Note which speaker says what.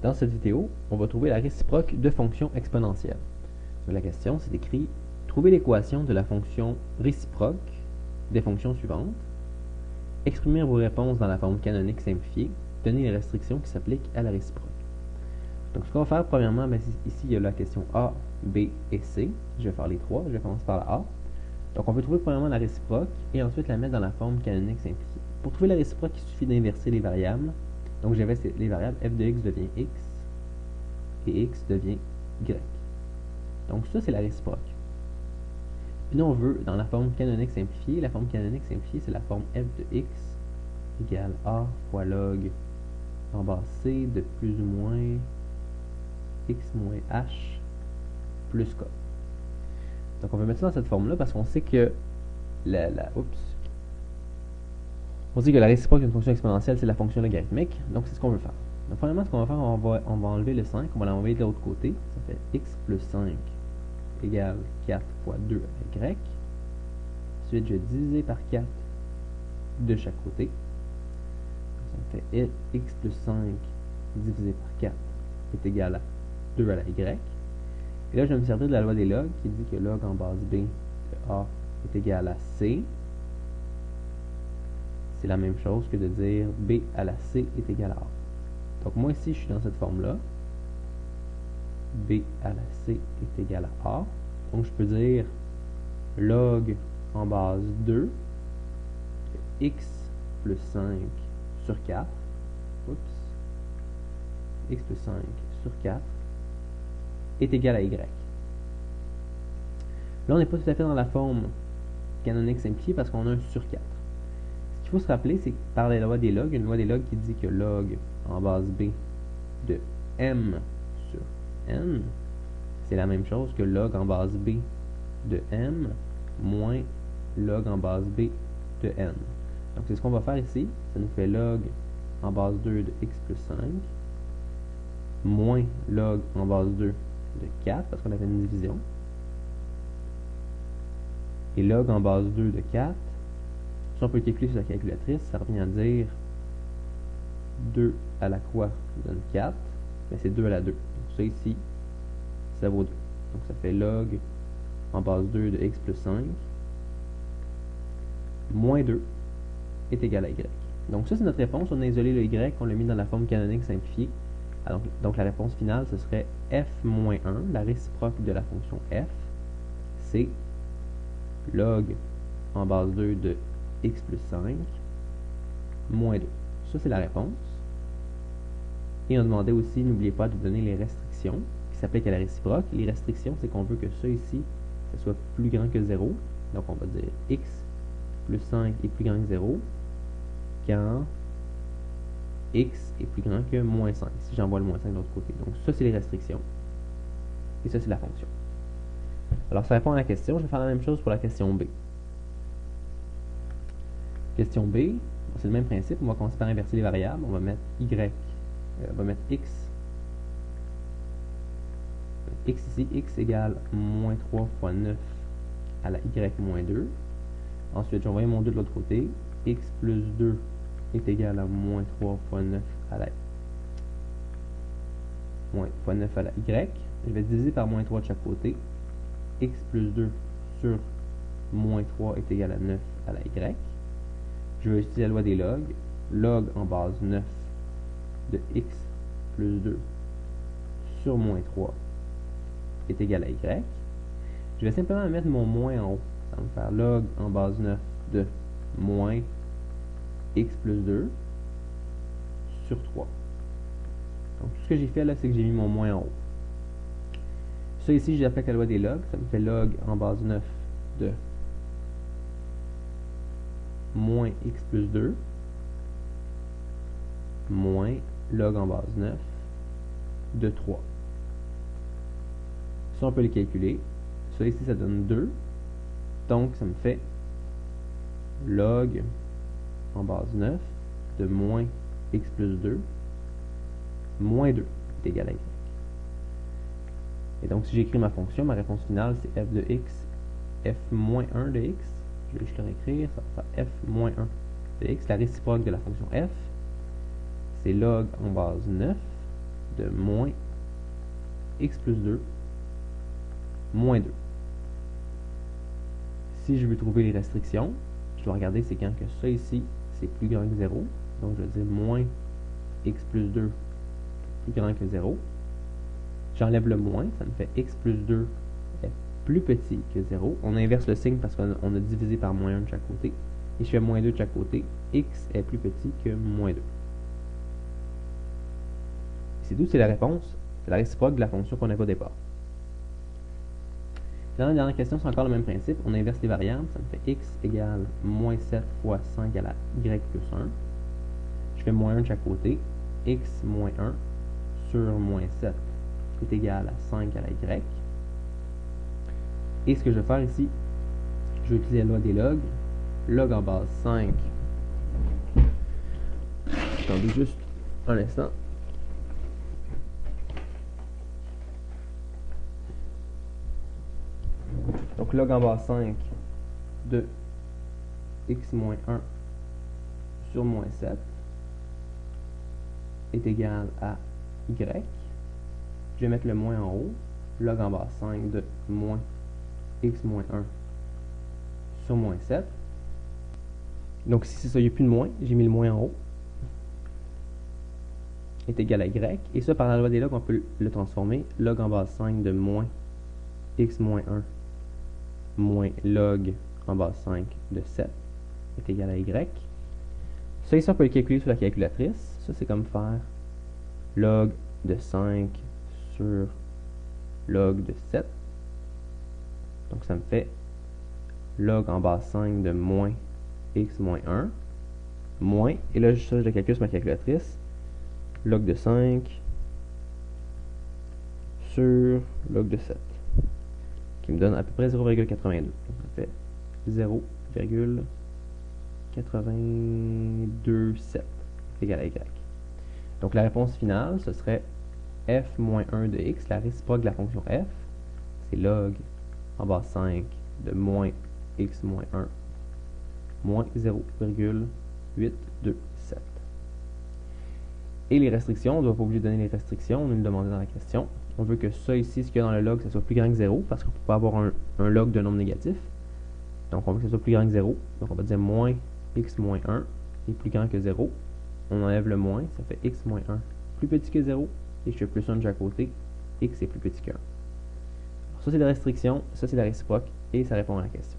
Speaker 1: Dans cette vidéo, on va trouver la réciproque de fonctions exponentielles. Donc, la question, c'est écrit « Trouver l'équation de la fonction réciproque des fonctions suivantes. Exprimez vos réponses dans la forme canonique simplifiée. Donnez les restrictions qui s'appliquent à la réciproque. » Donc, ce qu'on va faire, premièrement, ici, il y a la question A, B et C. Je vais faire les trois. Je vais commencer par la A. Donc, on veut trouver premièrement la réciproque et ensuite la mettre dans la forme canonique simplifiée. Pour trouver la réciproque, il suffit d'inverser les variables. Donc, j'inverse les variables. F de x devient x et x devient y. Donc, ça, c'est la réciproque. Puis nous, on veut, dans la forme canonique simplifiée, la forme canonique simplifiée, c'est la forme f de x égale a fois log en base c de plus ou moins x moins h plus k. Donc, on va mettre ça dans cette forme-là parce qu'on sait que on dit que la réciproque d'une fonction exponentielle, c'est la fonction logarithmique. Donc, c'est ce qu'on veut faire. Donc, premièrement, ce qu'on va faire, on va enlever le 5, on va l'enlever de l'autre côté. Ça fait x plus 5 égale 4 fois 2 à y. Ensuite, je vais diviser par 4 de chaque côté. Ça fait x plus 5 divisé par 4 est égal à 2 à la y. Et là, je vais me servir de la loi des logs qui dit que log en base b de a est égal à c. C'est la même chose que de dire b à la c est égal à a. Donc, moi, ici, je suis dans cette forme-là. B à la C est égal à A. Donc, je peux dire log en base 2 de x plus 5 sur 4. X plus 5 sur 4 est égal à y. Là, on n'est pas tout à fait dans la forme canonique simplifiée parce qu'on a un sur 4. Ce qu'il faut se rappeler, c'est que par la loi des logs, une loi des logs qui dit que log en base b de m sur n, c'est la même chose que log en base b de m moins log en base b de n. Donc, c'est ce qu'on va faire ici. Ça nous fait log en base 2 de x plus 5 moins log en base 2 de 4, parce qu'on avait une division. Et log en base 2 de 4, si on peut calculer sur la calculatrice, ça revient à dire 2 à la croix donne 4, mais c'est 2 à la 2. Donc ça ici, ça vaut 2. Donc ça fait log en base 2 de x plus 5 moins 2 est égal à y. Donc ça, c'est notre réponse. On a isolé le y, on l'a mis dans la forme canonique simplifiée. Alors, donc la réponse finale, ce serait f moins 1, la réciproque de la fonction f, c'est log en base 2 de x plus 5 moins 2. Ça, c'est la réponse. Et on demandait aussi, n'oubliez pas de donner les restrictions qui s'appliquent à la réciproque. Les restrictions, c'est qu'on veut que ça ici, ça soit plus grand que 0. Donc, on va dire x plus 5 est plus grand que 0 quand x est plus grand que moins 5, si j'envoie le moins 5 de l'autre côté. Donc, ça, c'est les restrictions. Et ça, c'est la fonction. Alors, ça répond à la question. Je vais faire la même chose pour la question B. Question B, c'est le même principe. On va commencer par inverser les variables. On va mettre y, on va mettre x ici, x égale moins 3 fois 9 à la y moins 2. Ensuite, j'ai envoyé mon 2 de l'autre côté. X plus 2 est égal à moins 3 fois 9 à la fois 9 à la y. Je vais diviser par moins 3 de chaque côté. X plus 2 sur moins 3 est égal à 9 à la y. Je vais utiliser la loi des logs. Log en base 9 de x plus 2 sur moins 3 est égal à y. Je vais simplement mettre mon moins en haut. Ça va me faire log en base 9 de moins x plus 2 sur 3. Donc, tout ce que j'ai fait là, c'est que j'ai mis mon moins en haut. Ça ici, j'applique la loi des logs. Ça me fait log en base 9 de moins x plus 2 moins log en base 9 de 3. Ça, on peut les calculer. Ça ici, ça donne 2. Donc, ça me fait log en base 9 de moins x plus 2 moins 2 est égal à y. Et donc, si j'écris ma fonction, ma réponse finale, c'est f de x, f moins 1 de x. Je vais juste le réécrire, ça va faire f moins 1 de x. La réciproque de la fonction f, c'est log en base 9 de moins x plus 2 moins 2. Si je veux trouver les restrictions, je dois regarder c'est quand que ça ici, c'est plus grand que 0. Donc je vais dire moins x plus 2 plus grand que 0. J'enlève le moins, ça me fait x plus 2 est plus petit que 0. On inverse le signe parce qu'on a divisé par moins 1 de chaque côté. Et je fais moins 2 de chaque côté. X est plus petit que moins 2. C'est tout, c'est la réponse. C'est la réciproque de la fonction qu'on avait au départ. Dans la dernière question, c'est encore le même principe. On inverse les variables. Ça me fait x égale moins 7 fois 5 à la y plus 1. Je fais moins 1 de chaque côté. X moins 1 sur moins 7 est égal à 5 à la y. Et ce que je vais faire ici, je vais utiliser la loi des logs. Log en base 5. Attendez juste un instant. Donc log en base 5 de x moins 1 sur moins 7 est égal à y. Je vais mettre le moins en haut. Log en base 5 de moins x moins 1 sur moins 7. Donc si c'est ça, il n'y a plus de moins, j'ai mis le moins en haut. Est égal à y. Et ça, par la loi des logs, on peut le transformer. Log en base 5 de moins x moins 1 moins log en base 5 de 7 est égal à y. Ça ici, on peut le calculer sur la calculatrice. Ça, c'est comme faire log de 5 sur log de 7. Donc ça me fait log en base 5 de moins x moins 1 moins, et là ça, je le calcule sur ma calculatrice, log de 5 sur log de 7, qui me donne à peu près 0,82. Donc ça fait 0,827 égale à y. Donc la réponse finale, ce serait f moins 1 de x, la réciproque de la fonction f, c'est log en base 5 de moins x moins 1 moins 0,827. Et les restrictions, on ne doit pas oublier de donner les restrictions, on nous le demandait dans la question. On veut que ça ici, ce qu'il y a dans le log, ça soit plus grand que 0, parce qu'on ne peut pas avoir un log d'un nombre négatif. Donc on veut que ça soit plus grand que 0. Donc on va dire moins x moins 1 est plus grand que 0. On enlève le moins, ça fait x moins 1 plus petit que 0. Et je fais plus 1 de chaque côté, x est plus petit que 1. Alors ça c'est la restriction, ça c'est la réciproque, et ça répond à la question.